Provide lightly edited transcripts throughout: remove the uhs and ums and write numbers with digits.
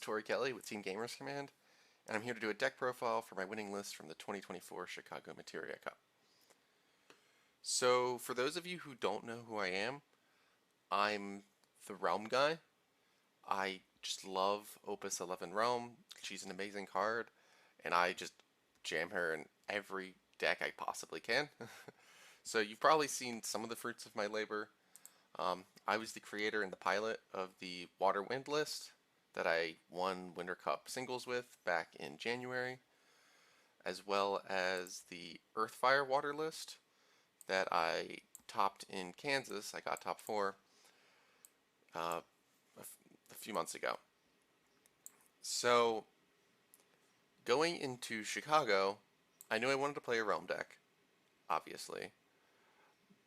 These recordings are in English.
is Torrey Kelly with Team Gamers Command, and I'm here to do a deck profile for my winning list from the 2024 Chicago Materia Cup. So, for those of you who don't know who I am, I'm the Realm guy. I just love Opus 11 Realm. She's an amazing card, and I just jam her in every deck I possibly can. So, you've probably seen some of the fruits of my labor. I was the creator and the pilot of the Water Wind list that I won Winter Cup singles with back in January, as well as the Earth Fire Water list that I topped in Kansas. I got top 4 a few months ago. So, going into Chicago, I knew I wanted to play a Realm deck, obviously,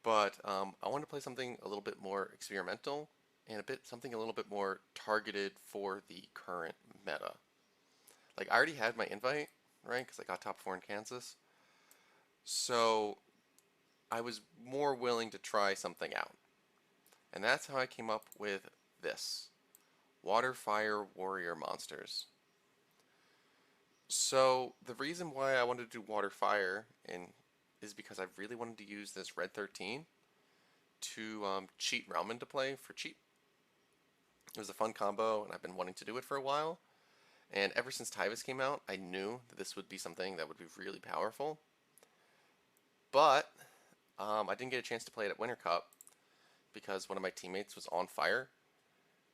but I wanted to play something a little bit more experimental and something a little bit more targeted for the current meta. Like, I already had my invite, right, because I got top 4 in Kansas, so I was more willing to try something out. And that's how I came up with this. Water Fire Warrior Monsters. So the reason why I wanted to do Water Fire is because I really wanted to use this Red 13 to cheat Realm into play for cheap. It was a fun combo, and I've been wanting to do it for a while. And ever since Tyvis came out, I knew that this would be something that would be really powerful. But I didn't get a chance to play it at Winter Cup because one of my teammates was on fire,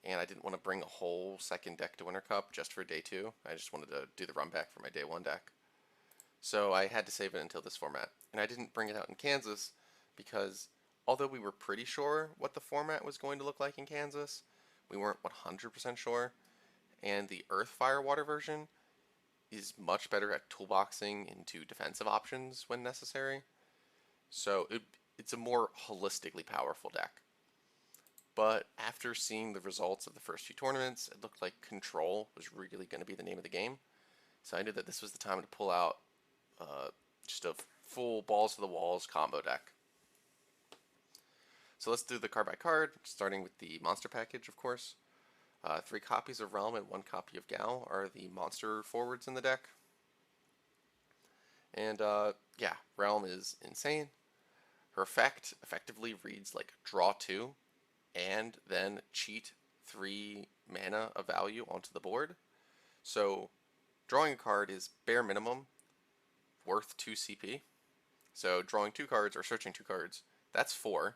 and I didn't want to bring a whole second deck to Winter Cup just for day 2. I just wanted to do the run back for my day 1 deck. So I had to save it until this format. And I didn't bring it out in Kansas because although we were pretty sure what the format was going to look like in Kansas, we weren't 100% sure. And the Earth Fire Water version is much better at toolboxing into defensive options when necessary. So it's a more holistically powerful deck. But after seeing the results of the first few tournaments, it looked like Control was really going to be the name of the game. So I knew that this was the time to pull out just a full balls to the walls combo deck. So let's do the card by card, starting with the monster package, of course. 3 copies of Realm and 1 copy of Gal are the monster forwards in the deck. And yeah, Realm is insane. Her effect effectively reads like draw 2 and then cheat 3 mana of value onto the board. So drawing a card is bare minimum worth 2 CP. So drawing 2 cards or searching 2 cards, that's 4.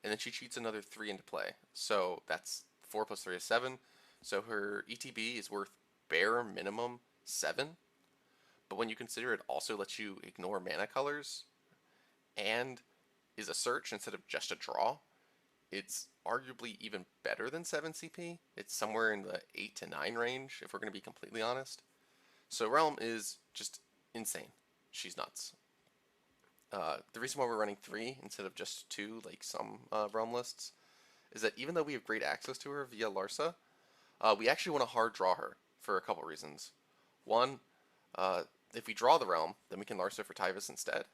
And then she cheats another 3 into play. So that's 4 plus 3 is 7. So her ETB is worth bare minimum 7. But when you consider it also lets you ignore mana colors and is a search instead of just a draw, it's arguably even better than 7 CP. It's somewhere in the 8 to 9 range, if we're going to be completely honest. So Realm is just insane. She's nuts. The reason why we're running 3 instead of just 2, like some Realm lists, is that even though we have great access to her via Larsa, we actually want to hard draw her for a couple reasons. One, if we draw the Realm, then we can Larsa for Tyvis instead.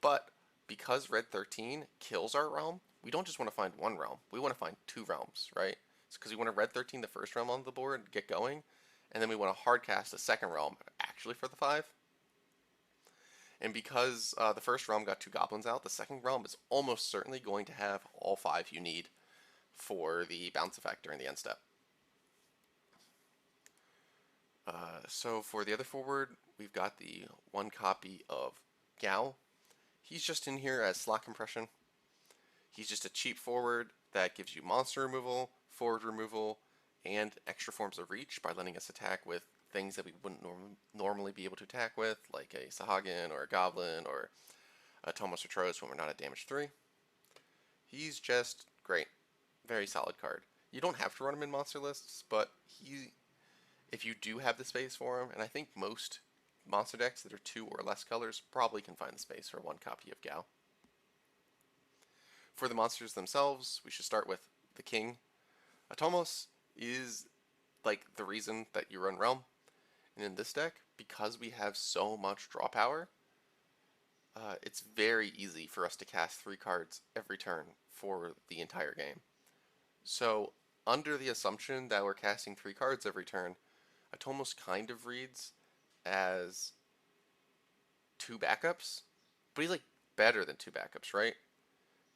But because Red 13 kills our Realm, we don't just want to find 1 Realm. We want to find 2 Realms, right? It's because we want to Red 13 the first Realm on the board, get going, and then we want to hard cast a second Realm actually for the 5. And because the first Realm got 2 Goblins out, the second Realm is almost certainly going to have all 5 you need for the bounce effect during the end step. So for the other forward, we've got the 1 copy of Gal. He's just in here as slot compression. He's just a cheap forward that gives you monster removal, forward removal, and extra forms of reach by letting us attack with things that we wouldn't normally be able to attack with, like a Sahagin or a Goblin or a Tomos Retros when we're not at damage 3. He's just great. Very solid card. You don't have to run him in monster lists, but if you do have the space for him, and I think most monster decks that are 2 or less colors probably can find the space for 1 copy of Gal. For the monsters themselves, we should start with the King. Atomos is like the reason that you run Realm. And in this deck, because we have so much draw power, it's very easy for us to cast 3 cards every turn for the entire game. So under the assumption that we're casting 3 cards every turn, Atomos kind of reads as 2 backups, but he's like better than 2 backups, right?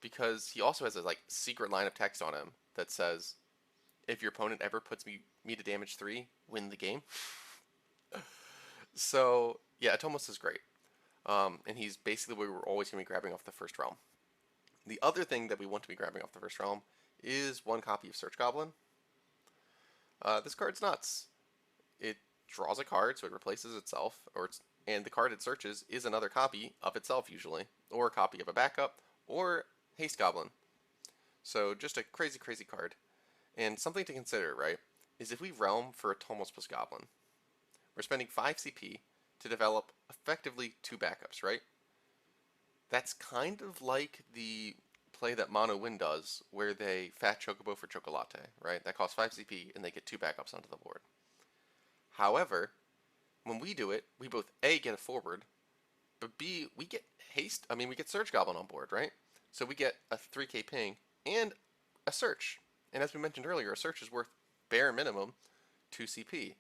Because he also has a like secret line of text on him that says, if your opponent ever puts me to damage 3, win the game. So yeah, Atomos is great. And he's basically what we're always going to be grabbing off the first realm. The other thing that we want to be grabbing off the first realm is 1 copy of Search Goblin. This card's nuts. It draws a card, so it replaces itself, and the card it searches is another copy of itself usually, or a copy of a backup, or Haste Goblin. So just a crazy, crazy card. And something to consider, right, is if we realm for Atomos plus Goblin, we're spending 5 CP to develop effectively 2 backups, right? That's kind of like the play that Mono Win does, where they fat Chocobo for Chocolate, right? That costs 5 CP and they get 2 backups onto the board. However, when we do it, we both A, get a forward, but B, we get we get Search Goblin on board, right? So we get a 3k ping and a search. And as we mentioned earlier, a search is worth bare minimum 2 CP.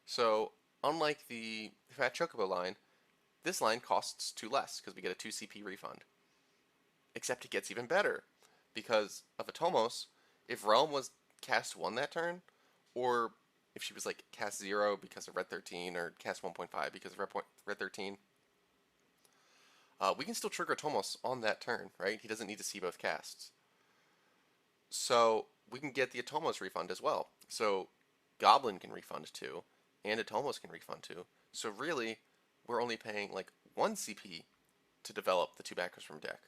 So unlike the Fat Chocobo line, this line costs 2 less because we get a 2 CP refund. Except it gets even better because of Atomos. If Realm was cast 1 that turn, or if she was like cast 0 because of Red 13, or cast 1.5 because of Red 13, we can still trigger Atomos on that turn, right? He doesn't need to see both casts. So we can get the Atomos refund as well. So Goblin can refund 2, and Atomos can refund 2. So really, we're only paying like 1 CP to develop the 2 backers from deck.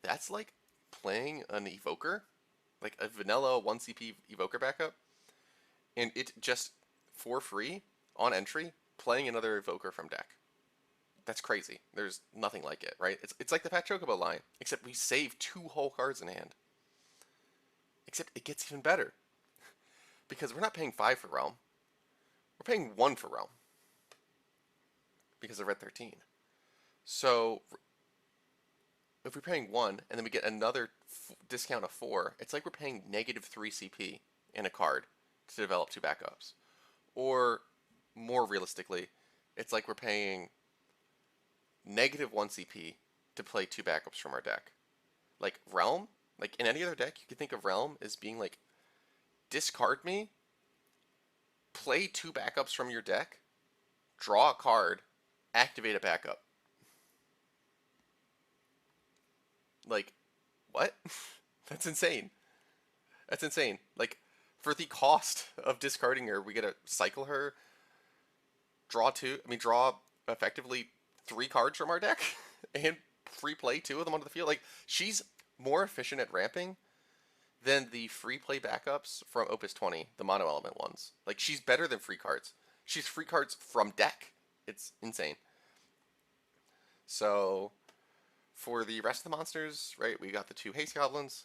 That's like playing an Evoker, like a vanilla 1 CP Evoker backup, and it just, for free, on entry, playing another Evoker from deck. That's crazy. There's nothing like it, right? It's like the Fat Chocobo line, except we save 2 whole cards in hand. Except it gets even better. Because we're not paying 5 for Realm. We're paying 1 for Realm. Because of Red 13. So if we're paying 1 and then we get another discount of 4, it's like we're paying negative 3 CP in a card to develop 2 backups. Or more realistically, it's like we're paying negative 1 CP to play 2 backups from our deck. Like Realm, like in any other deck, you could think of Realm as being like, discard me, play 2 backups from your deck, draw a card, activate a backup. Like, what? That's insane. That's insane. Like, for the cost of discarding her, we get to cycle her, draw effectively 3 cards from our deck, and free play 2 of them onto the field. Like, she's more efficient at ramping than the free play backups from Opus 20, the mono element ones. Like, she's better than free cards. She's free cards from deck. It's insane. So, for the rest of the monsters, right, we got the 2 Haste Goblins.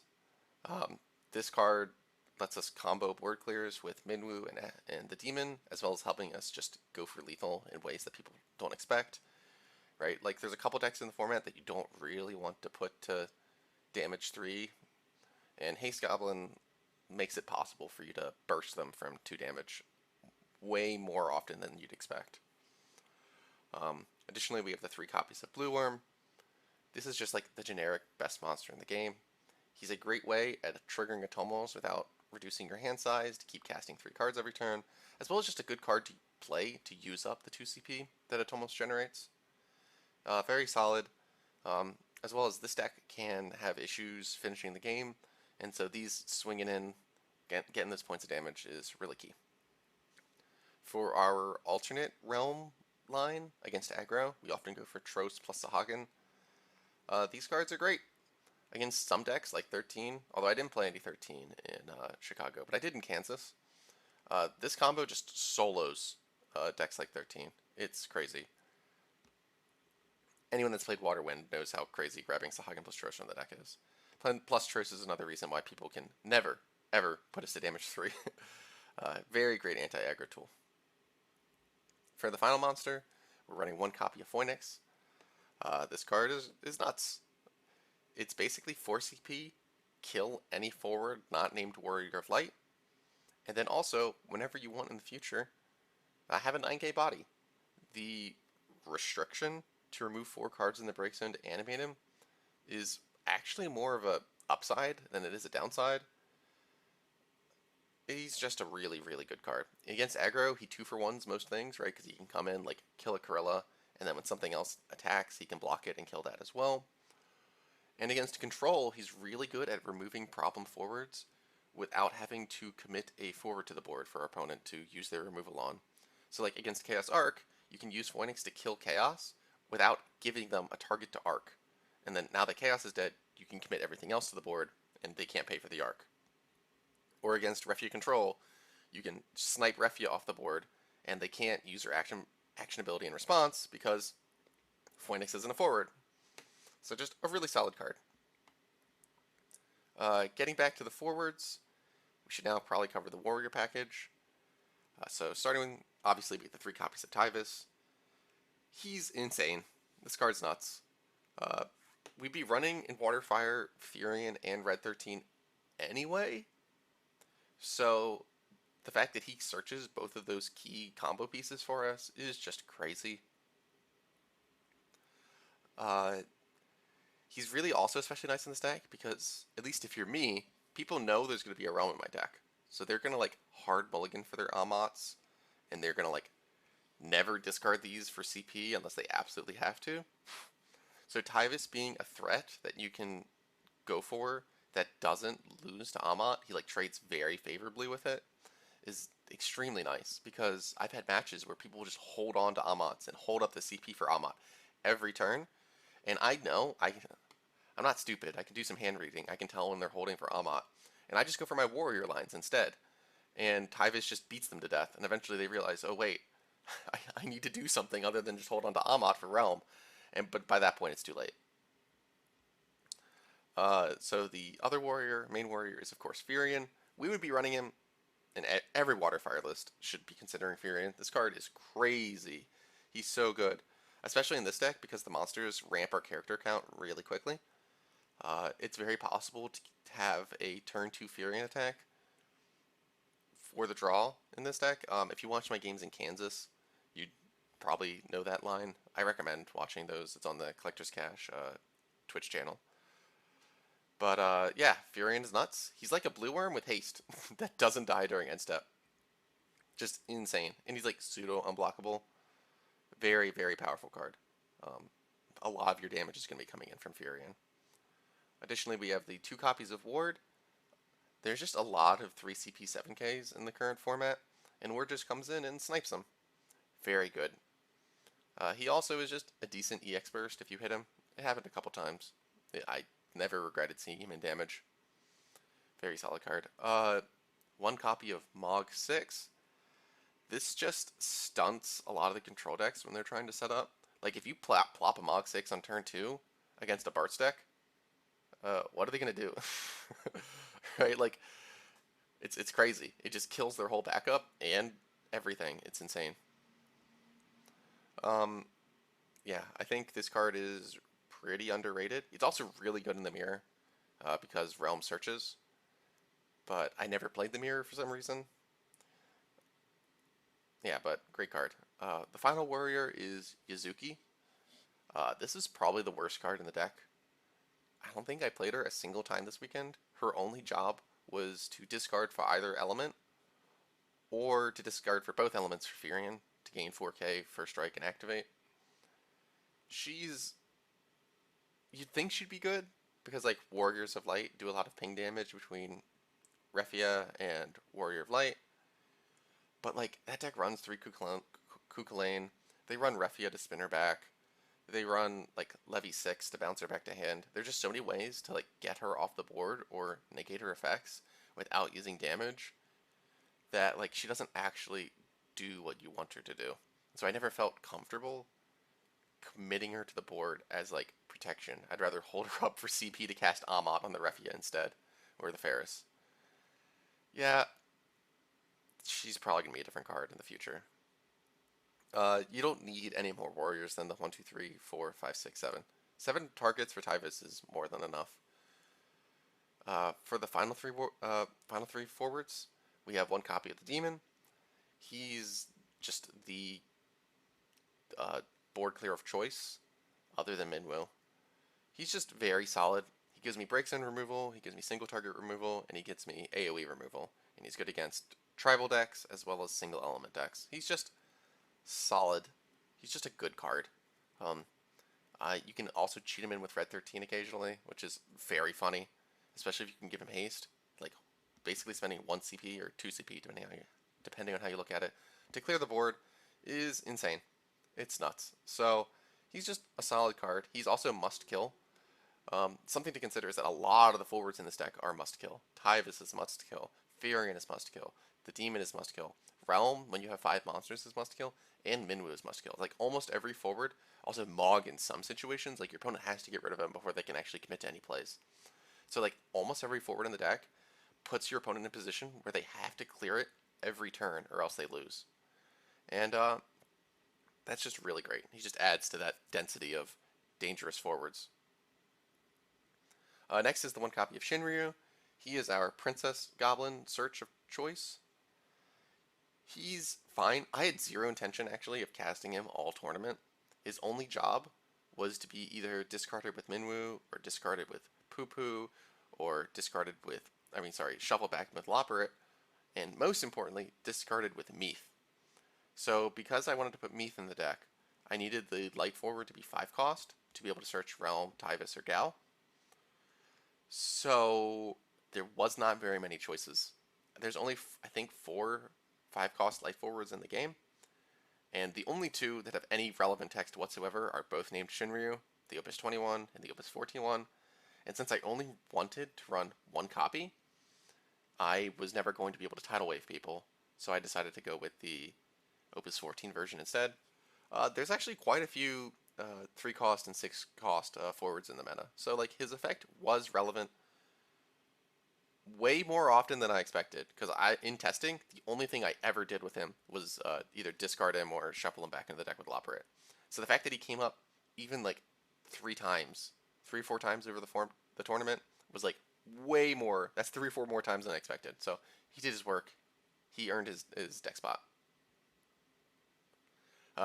This card lets us combo board clears with Minwu and the Demon, as well as helping us just go for lethal in ways that people don't expect, right? Like, there's a couple decks in the format that you don't really want to put to damage 3, and Haste Goblin makes it possible for you to burst them from 2 damage way more often than you'd expect. Additionally, we have the 3 copies of Blue Worm. This is just like the generic best monster in the game. He's a great way at triggering Atomos without reducing your hand size to keep casting 3 cards every turn, as well as just a good card to play to use up the 2 CP that Atomos generates. Very solid, as well as this deck can have issues finishing the game, and so these swinging in, getting those points of damage is really key. For our alternate realm line against aggro, we often go for Tros plus Sahagin. These cards are great against some decks like 13, although I didn't play any 13 in Chicago, but I did in Kansas. This combo just solos decks like 13. It's crazy. Anyone that's played Waterwind knows how crazy grabbing Sahagin plus Tros from the deck is. Plus Tros is another reason why people can never, ever put us to damage 3. Very great anti-aggro tool. For the final monster, we're running 1 copy of Phoenix. This card is nuts. It's basically 4 CP, kill any forward not named Warrior of Light, And then also, whenever you want in the future, have a 9K body. The restriction to remove 4 cards in the break zone to animate him is actually more of a upside than it is a downside. He's just a really, really good card. Against aggro, he 2-for-1s most things, right? Because he can come in, like, kill a Corella, and then when something else attacks, he can block it and kill that as well. And against control, he's really good at removing problem forwards without having to commit a forward to the board for our opponent to use their removal on. So like against Chaos Arc, you can use Phoenix to kill Chaos without giving them a target to Arc. And then now that Chaos is dead, you can commit everything else to the board, and they can't pay for the Arc. Or against Refia Control, you can snipe Refia off the board, and they can't use their action ability in response because Phoenix isn't a forward. So just a really solid card. Getting back to the forwards, we should now probably cover the Warrior package. So starting with, obviously, the 3 copies of Tyvis. He's insane. This card's nuts. We'd be running in Waterfire, Furion, and Red 13 anyway. So the fact that he searches both of those key combo pieces for us is just crazy. He's really also especially nice in this deck because, at least if you're me, people know there's going to be a realm in my deck. So they're going to like hard mulligan for their Amats, and they're going to like never discard these for CP unless they absolutely have to. So Tyvis being a threat that you can go for that doesn't lose to Amat, he like trades very favorably with it, is extremely nice because I've had matches where people will just hold on to Amats and hold up the CP for Amat every turn. And I know, I'm not stupid. I can do some hand reading. I can tell when they're holding for Amat. And I just go for my warrior lines instead. And Tyvis just beats them to death. And eventually they realize, oh wait, I need to do something other than just hold on to Amat for Realm. But by that point it's too late. So the other warrior, main warrior, is of course Furion. We would be running him, and every Waterfire list should be considering Furion. This card is crazy. He's so good. Especially in this deck because the monsters ramp our character count really quickly. It's very possible to have a turn 2 Furion attack for the draw in this deck. If you watch my games in Kansas, you'd probably know that line. I recommend watching those. It's on the Collector's Cash Twitch channel. But yeah, Furion is nuts. He's like a blue worm with haste that doesn't die during end step. Just insane. And he's like pseudo unblockable. Very, very powerful card. A lot of your damage is going to be coming in from Furion. Additionally, we have the 2 copies of Ward. There's just a lot of 3 CP 7Ks in the current format, and Ward just comes in and snipes them. Very good. He also is just a decent EX burst if you hit him. It happened a couple times. I never regretted seeing him in damage. Very solid card. 1 copy of Mog 6. This just stunts a lot of the control decks when they're trying to set up. Like, if you plop a Mog 6 on turn 2 against a Bart's deck, what are they going to do? Right? Like, it's crazy. It just kills their whole backup and everything. It's insane. Yeah, I think this card is pretty underrated. It's also really good in the mirror because Realm searches. But I never played the mirror for some reason. Yeah, but great card. The final warrior is Yuzuki. This is probably the worst card in the deck. I don't think I played her a single time this weekend. Her only job was to discard for either element, or to discard for both elements for Furion to gain 4K, first strike, and activate. You'd think she'd be good, because like Warriors of Light do a lot of ping damage between Refia and Warrior of Light. But like that deck runs 3 Kukulane. They run Refia to spin her back. They run like Levy 6 to bounce her back to hand. There's just so many ways to like get her off the board or negate her effects without using damage that like she doesn't actually do what you want her to do. So I never felt comfortable committing her to the board as like protection. I'd rather hold her up for CP to cast Amat on the Refia instead, or the Ferris. Yeah, she's probably going to be a different card in the future. You don't need any more warriors than the 1, 2, 3, 4, 5, 6, 7. 7 targets for Tyvis is more than enough. For the final three forwards, we have one copy of the Demon. He's just the uh, board clear of choice, other than Minwu. He's just very solid. He gives me break zone removal, he gives me single target removal, and he gets me AoE removal. And he's good against tribal decks as well as single element decks. He's just solid. He's just a good card. Um, you can also cheat him in with Red 13 occasionally, which is very funny, especially if you can give him haste. Like basically spending 1 CP or 2 CP, depending on how you look at it, to clear the board is insane. It's nuts. So he's just a solid card. He's also must kill. Something to consider is that a lot of the forwards in this deck are must kill. Tyvis is must kill. Furion is must kill. The Demon is must kill. Realm, when you have 5 monsters, is must kill. And Minwu is must kill. Like almost every forward. Also Mog in some situations. Like your opponent has to get rid of him before they can actually commit to any plays. So like almost every forward in the deck puts your opponent in a position where they have to clear it every turn or else they lose. And that's just really great. He just adds to that density of dangerous forwards. Next is the one copy of Shinryu. He is our Princess Goblin search of choice. He's fine. I had zero intention, actually, of casting him all tournament. His only job was to be either discarded with Minwu, or discarded with Poo Poo, or discarded with, shuffle back with Loporrit, and most importantly, discarded with Meath. So because I wanted to put Meath in the deck, I needed the light forward to be 5 cost to be able to search Realm, Tyvis, or Gal. So there was not very many choices. There's only, I think, 4 5-cost light forwards in the game, and the only 2 that have any relevant text whatsoever are both named Shinryu, the Opus 21 and the Opus 14 one. And since I only wanted to run 1 copy, I was never going to be able to tidal wave people, so I decided to go with the Opus 14 version instead. There's actually quite a few 3 cost and 6 cost forwards in the meta, so like his effect was relevant way more often than I expected, because in testing, the only thing I ever did with him was either discard him or shuffle him back into the deck with Loporrit. So the fact that he came up even like 3 or 4 times over the tournament was like way more. That's 3 or 4 more times than I expected. So he did his work. He earned his deck spot.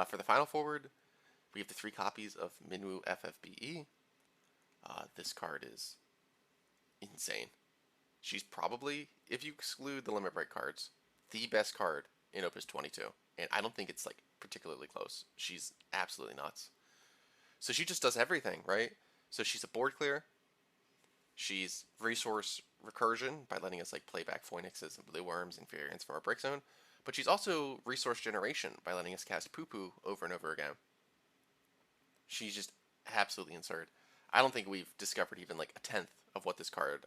For the final forward, we have the 3 copies of Minwu FFBE. This card is insane. She's probably, if you exclude the limit break cards, the best card in Opus 22. And I don't think it's like particularly close. She's absolutely nuts. So she just does everything, right? So she's a board clear. She's resource recursion by letting us like play back Phoenixes and Blue Worms and Furions from our break zone. But she's also resource generation by letting us cast Poo Poo over and over again. She's just absolutely absurd. I don't think we've discovered even like a tenth of what this card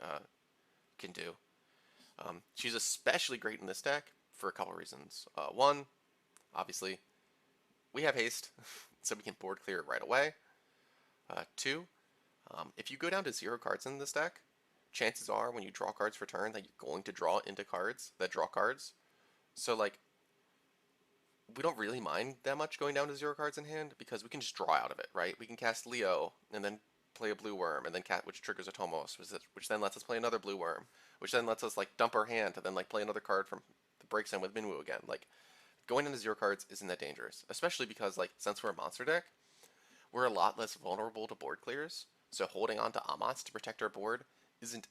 can do. She's especially great in this deck for a couple reasons. One, obviously, we have haste, so we can board clear it right away. 2, if you go down to 0 cards in this deck, chances are when you draw cards for turn that you're going to draw into cards that draw cards. So like, we don't really mind that much going down to 0 cards in hand because we can just draw out of it, right? We can cast Leo and then play a blue worm, and then which triggers a Tomos, which then lets us play another blue worm, which then lets us like dump our hand and then like play another card from the break zone with Minwu again. Like going into 0 cards isn't that dangerous, especially because like since we're a monster deck, we're a lot less vulnerable to board clears. So holding on to Amats to protect our board isn't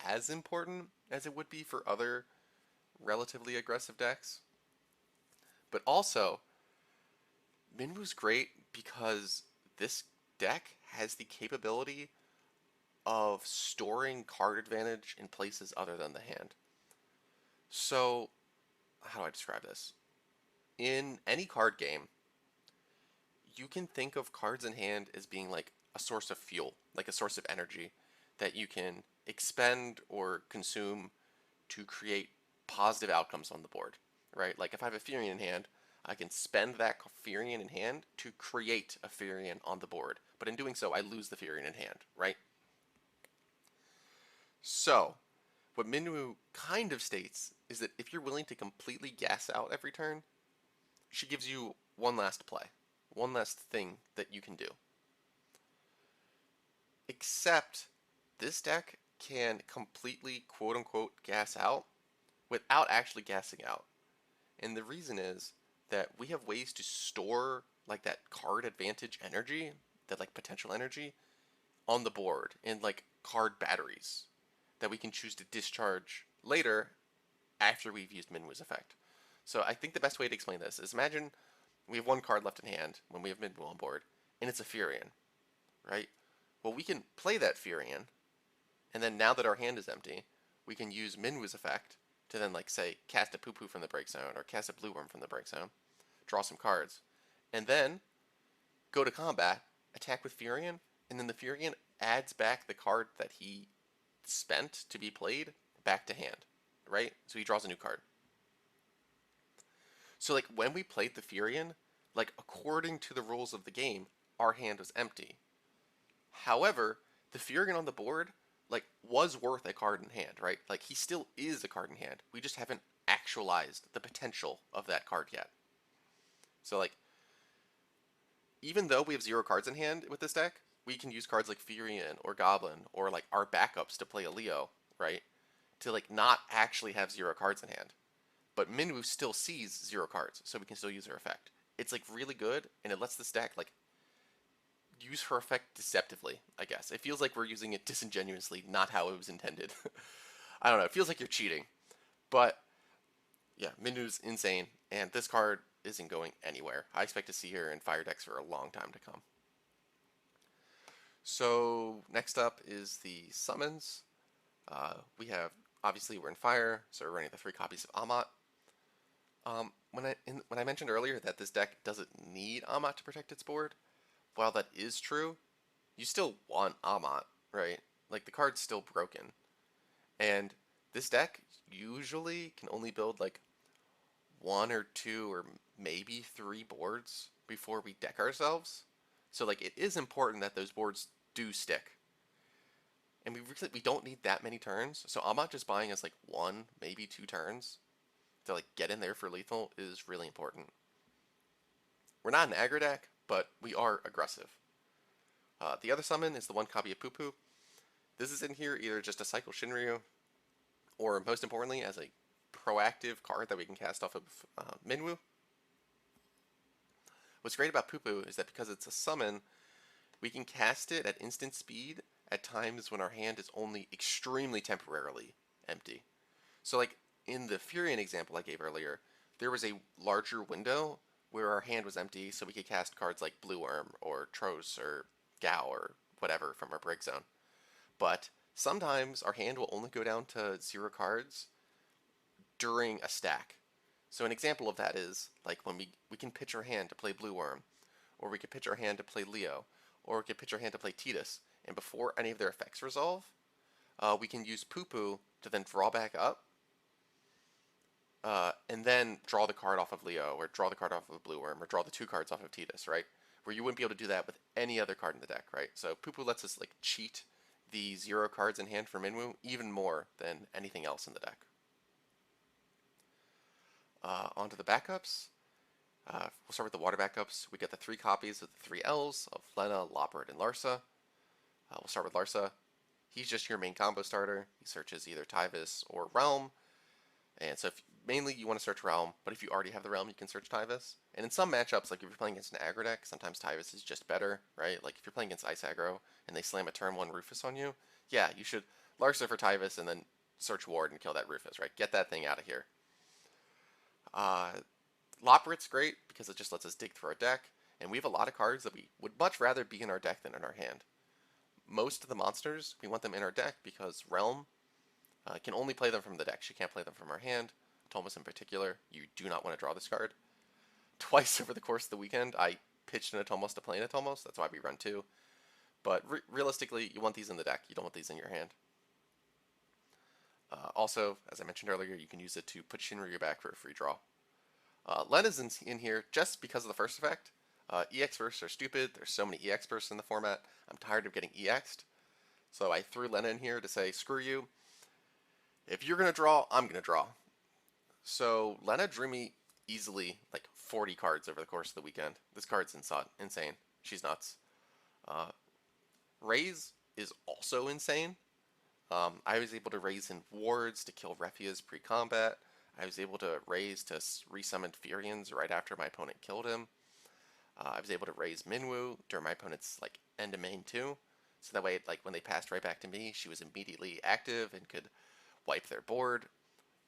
as important as it would be for other relatively aggressive decks. But also, Minwu's great because this deck has the capability of storing card advantage in places other than the hand. So, how do I describe this? In any card game, you can think of cards in hand as being like a source of fuel, like a source of energy that you can expend or consume to create positive outcomes on the board, right? Like if I have a Furion in hand, I can spend that Furion in hand to create a Furion on the board. But in doing so, I lose the Furion in hand, right? So, what Minwu kind of states is that if you're willing to completely gas out every turn, she gives you one last play, one last thing that you can do. Except this deck can completely quote unquote gas out without actually gassing out. And the reason is that we have ways to store like that card advantage energy, that like potential energy on the board in like card batteries that we can choose to discharge later after we've used Minwu's effect. So I think the best way to explain this is imagine we have one card left in hand when we have Minwu on board, and it's a Furion, right? Well, we can play that Furion, and then now that our hand is empty, we can use Minwu's effect to then, like, say, cast a Poo-Poo from the break zone, or cast a Blue Worm from the break zone, draw some cards, and then go to combat, attack with Furion, and then the Furion adds back the card that he spent to be played back to hand, right? So he draws a new card. So like when we played the Furion, like according to the rules of the game, our hand was empty. However, the Furion on the board like was worth a card in hand, right? Like he still is a card in hand. We just haven't actualized the potential of that card yet. So like even though we have 0 cards in hand with this deck, we can use cards like Furion or Goblin or like our backups to play a Leo, right? To like not actually have 0 cards in hand. But Minwu still sees 0 cards, so we can still use her effect. It's like really good, and it lets this deck like use her effect deceptively, I guess. It feels like we're using it disingenuously, not how it was intended. I don't know, it feels like you're cheating. But yeah, Minwu's insane, and this card isn't going anywhere. I expect to see her in fire decks for a long time to come. So next up is the summons. We have, obviously we're in fire, so we're running the 3 copies of Amat. When I mentioned earlier that this deck doesn't need Amat to protect its board, while that is true, you still want Amat, right? Like the card's still broken. And this deck usually can only build like 1 or 2 or maybe 3 boards before we deck ourselves. So like it is important that those boards do stick. And we don't need that many turns, so Amat just buying us like 1, maybe 2 turns to like get in there for lethal is really important. We're not an aggro deck, but we are aggressive. The other summon is the 1 copy of Poo-Poo. This is in here either just to cycle Shinryu, or most importantly as a proactive card that we can cast off of Minwu. What's great about Poo-Poo is that because it's a summon, we can cast it at instant speed at times when our hand is only extremely temporarily empty. So like in the Furion example I gave earlier, there was a larger window where our hand was empty, so we could cast cards like Blue Worm or Tros or Gao or whatever from our break zone. But sometimes our hand will only go down to 0 cards during a stack. So an example of that is like when we can pitch our hand to play Blue Worm, or we could pitch our hand to play Leo, or we could pitch our hand to play Tidus, and before any of their effects resolve, we can use Poo-Poo to then draw back up, and then draw the card off of Leo, or draw the card off of Blue Worm, or draw the 2 cards off of Tidus, right? Where you wouldn't be able to do that with any other card in the deck, right? So Poo-Poo lets us like cheat the 0 cards in hand for Minwu even more than anything else in the deck. Onto the backups. We'll start with the water backups. We get the 3 copies of the 3 L's of Lena, Loppert, and Larsa. We'll start with Larsa. He's just your main combo starter. He searches either Tyvis or Realm. And so mainly you want to search Realm, but if you already have the Realm, you can search Tyvis. And in some matchups, like if you're playing against an aggro deck, sometimes Tyvis is just better, right? Like if you're playing against Ice aggro and they slam a turn 1 Rufus on you, yeah, you should Larsa for Tyvis and then search Ward and kill that Rufus, right? Get that thing out of here. Lopperit's great because it just lets us dig through our deck, and we have a lot of cards that we would much rather be in our deck than in our hand. Most of the monsters, we want them in our deck because Realm can only play them from the deck. She can't play them from our hand. Atomos in particular, you do not want to draw this card. Twice over the course of the weekend, I pitched an Atomos to play an Atomos. That's why we run 2. But realistically, you want these in the deck. You don't want these in your hand. Also, as I mentioned earlier, you can use it to put Shinryu back for a free draw. Lena's in here just because of the first effect. EX bursts are stupid. There's so many EX bursts in the format. I'm tired of getting EX'd. So I threw Lena in here to say, screw you. If you're going to draw, I'm going to draw. So Lena drew me easily like 40 cards over the course of the weekend. This card's insane. She's nuts. Raze is also insane. I was able to raise in wards to kill Refias pre-combat. I was able to raise to resummon Furians right after my opponent killed him. I was able to raise Minwu during my opponent's like end of main too. So that way, like when they passed right back to me, she was immediately active and could wipe their board.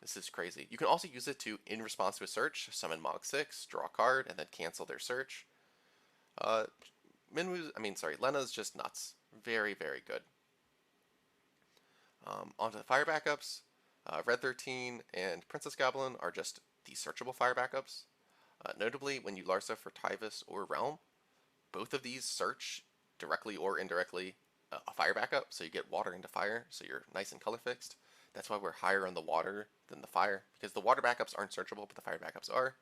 This is crazy. You can also use it to, in response to a search, summon Mog 6, draw a card, and then cancel their search. Uh, Lena's just nuts. Very, very good. Onto the fire backups. Red 13 and Princess Goblin are just the searchable fire backups. Notably, when you Larsa for Tyvis or Realm, both of these search directly or indirectly a fire backup, so you get water into fire, so you're nice and color fixed. That's why we're higher on the water than the fire, because the water backups aren't searchable, but the fire backups are.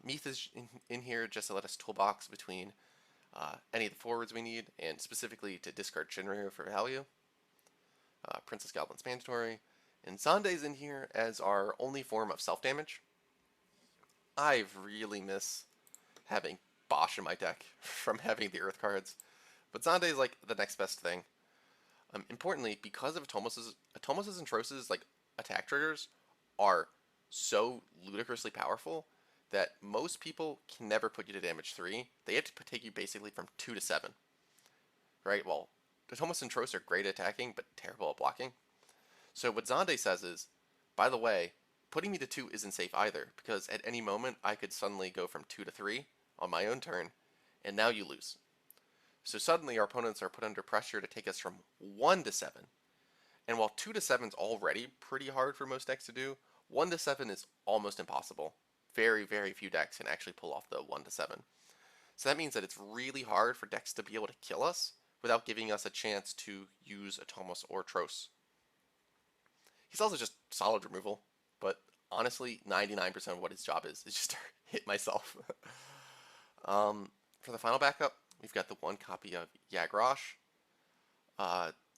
Meath is in here just to let us toolbox between any of the forwards we need, and specifically to discard Shinryu for value. Princess Goblin's mandatory. And Zande's in here as our only form of self-damage. I really miss having Bosch in my deck from having the Earth cards, but Zande is like the next best thing. Importantly, because of Atomos's and Tros's like attack triggers are so ludicrously powerful that most people can never put you to damage 3. They have to take you basically from 2 to 7. Right? Well, Atomos and Tros are great at attacking, but terrible at blocking. So what Zande says is, by the way, putting me to 2 isn't safe either, because at any moment I could suddenly go from 2 to 3 on my own turn, and now you lose. So suddenly our opponents are put under pressure to take us from 1 to 7. And while 2 to 7 is already pretty hard for most decks to do, 1 to 7 is almost impossible. Very, very few decks can actually pull off the 1 to 7. So that means that it's really hard for decks to be able to kill us without giving us a chance to use Atomos or Tros. He's also just solid removal, but honestly, 99% of what his job is just to hit myself. For the final backup, we've got the one copy of Yagrosh.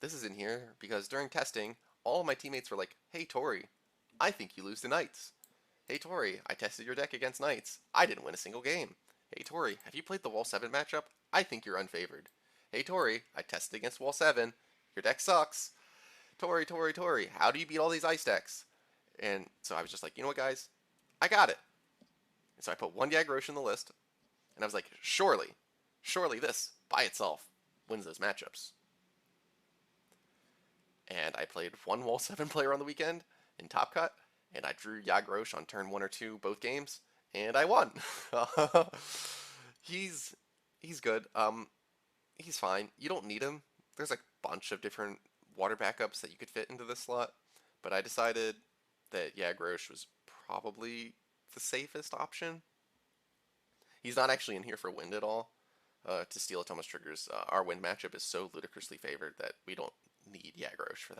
This is in here because during testing, all of my teammates were like, "Hey Torrey, I think you lose to Knights." "Hey Torrey, I tested your deck against Knights. I didn't win a single game." "Hey Torrey, have you played the Wall 7 matchup? I think you're unfavored." "Hey Torrey, I tested against Wall 7. Your deck sucks." Torrey, how do you beat all these ice decks?" And so I was just like, you know what, guys? I got it. And so I put one Yagrosh in the list, and I was like, surely this, by itself, wins those matchups. And I played one Wall 7 player on the weekend in Top Cut, and I drew Yagrosh on turn 1 or 2 both games, and I won. he's good. He's fine. You don't need him. There's a bunch of different water backups that you could fit into this slot, but I decided that Yagrosh was probably the safest option. He's not actually in here for wind at all. To steal Atomos triggers, our wind matchup is so ludicrously favored that we don't need Yagrosh for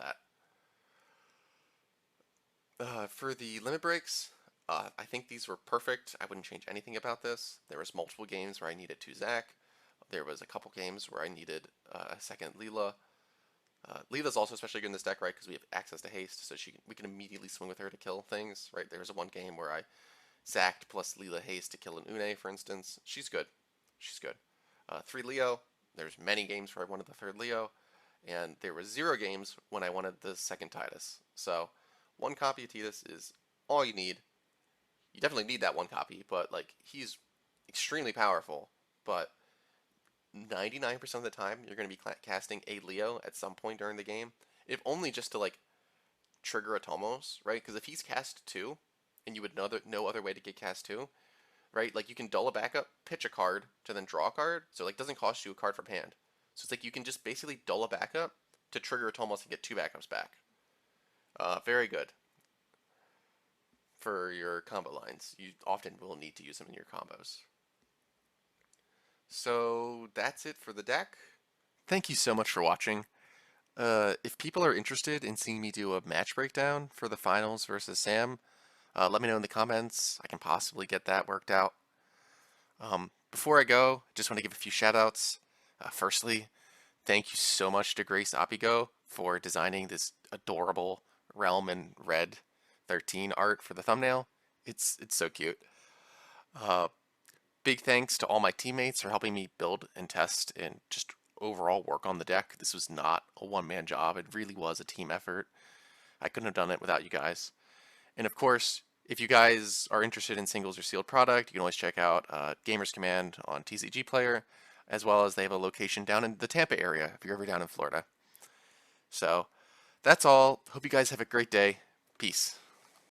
that. For the limit breaks, I think these were perfect. I wouldn't change anything about this. There was multiple games where I needed 2 Zac. There was a couple games where I needed a second Leela. Leela's also especially good in this deck, right? Because we have access to haste, so we can immediately swing with her to kill things, right? There was one game where I Zacked plus Leela haste to kill an Une, for instance. She's good. 3 Leo. There's many games where I wanted the 3rd Leo, and there were 0 games when I wanted the 2nd Tidus. So 1 copy of Tidus is all you need. You definitely need that 1 copy, but like he's extremely powerful. But 99% of the time, you're going to be casting a Leo at some point during the game, if only just to like trigger Atomos, right? Because if he's cast 2, and you would know no other way to get cast 2, right? Like you can dull a backup, pitch a card to then draw a card, so like doesn't cost you a card from hand. So it's like you can just basically dull a backup to trigger Atomos and get 2 backups back. Very good for your combo lines. You often will need to use them in your combos. So that's it for the deck. Thank you so much for watching. If people are interested in seeing me do a match breakdown for the finals versus Sam, let me know in the comments. I can possibly get that worked out. Before I go, I just want to give a few shout outs. Firstly, thank you so much to Grace Apigo for designing this adorable Realm and Red 13 art for the thumbnail. It's so cute. Big thanks to all my teammates for helping me build and test and just overall work on the deck. This was not a one-man job. It really was a team effort. I couldn't have done it without you guys. And of course, if you guys are interested in singles or sealed product, you can always check out Gamers Command on TCG Player, as well as they have a location down in the Tampa area if you're ever down in Florida. So that's all. Hope you guys have a great day. Peace.